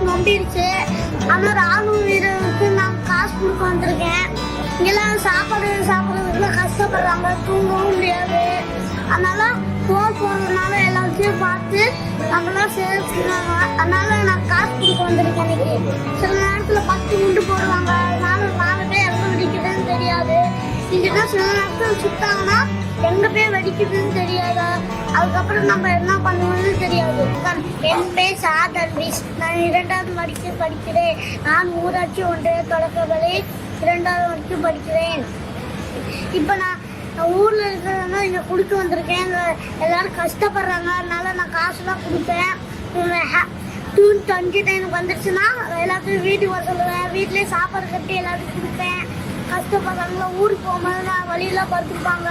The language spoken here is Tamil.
நொம்பிடுச்சு. ஆனால் ராணுவ வீரருக்கு நான் காசு கொடுக்க வந்திருக்கேன். இங்கெல்லாம் சாப்பிட்றதுக்குள்ள கஷ்டப்படுறாங்க, தூங்கவும் முடியாது. அதனால போகிறதுனால எல்லாத்தையும் பார்த்து நம்மளாம் சேர்த்துனாங்க. அதனால நான் காசு கொடுக்க வந்திருக்கேன். இன்னைக்கு சில நேரத்தில் 10 குண்டு போடுவாங்க. அதனால 4 பேர் எங்கே வெடிக்குதுன்னு தெரியாது. இங்கிட்ட சில நேரத்தில் சுட்டாங்கன்னா எங்கே போய் வெடிக்குதுன்னு தெரியாது. அதுக்கப்புறம் நம்ம என்ன பண்ணுவோம்னு தெரியாது. என் பேர் சாதர்விஸ். நான் 2வது படிக்கிறேன். நான் ஊராட்சி ஒன்றிய தொடக்கப்பள்ளி 2வது வரைக்கும் படிக்கிறேன். இப்போ நான் ஊரில் இருக்கிறதா இங்கே கொடுக்க வந்திருக்கேன். எல்லாரும் கஷ்டப்படுறாங்க. அதனால நான் காசுலாம் கொடுப்பேன். ஜூன் 20 எனக்கு வந்துருச்சுன்னா எல்லாத்தையும் வீட்டுக்கு வர சொல்லுவேன். வீட்லேயே சாப்பாடு கட்டி எல்லாத்தையும் கொடுப்பேன். கஷ்டப்படுறாங்களா ஊருக்கு போகும்போது நான் வழியெல்லாம் படுத்துருப்பாங்க.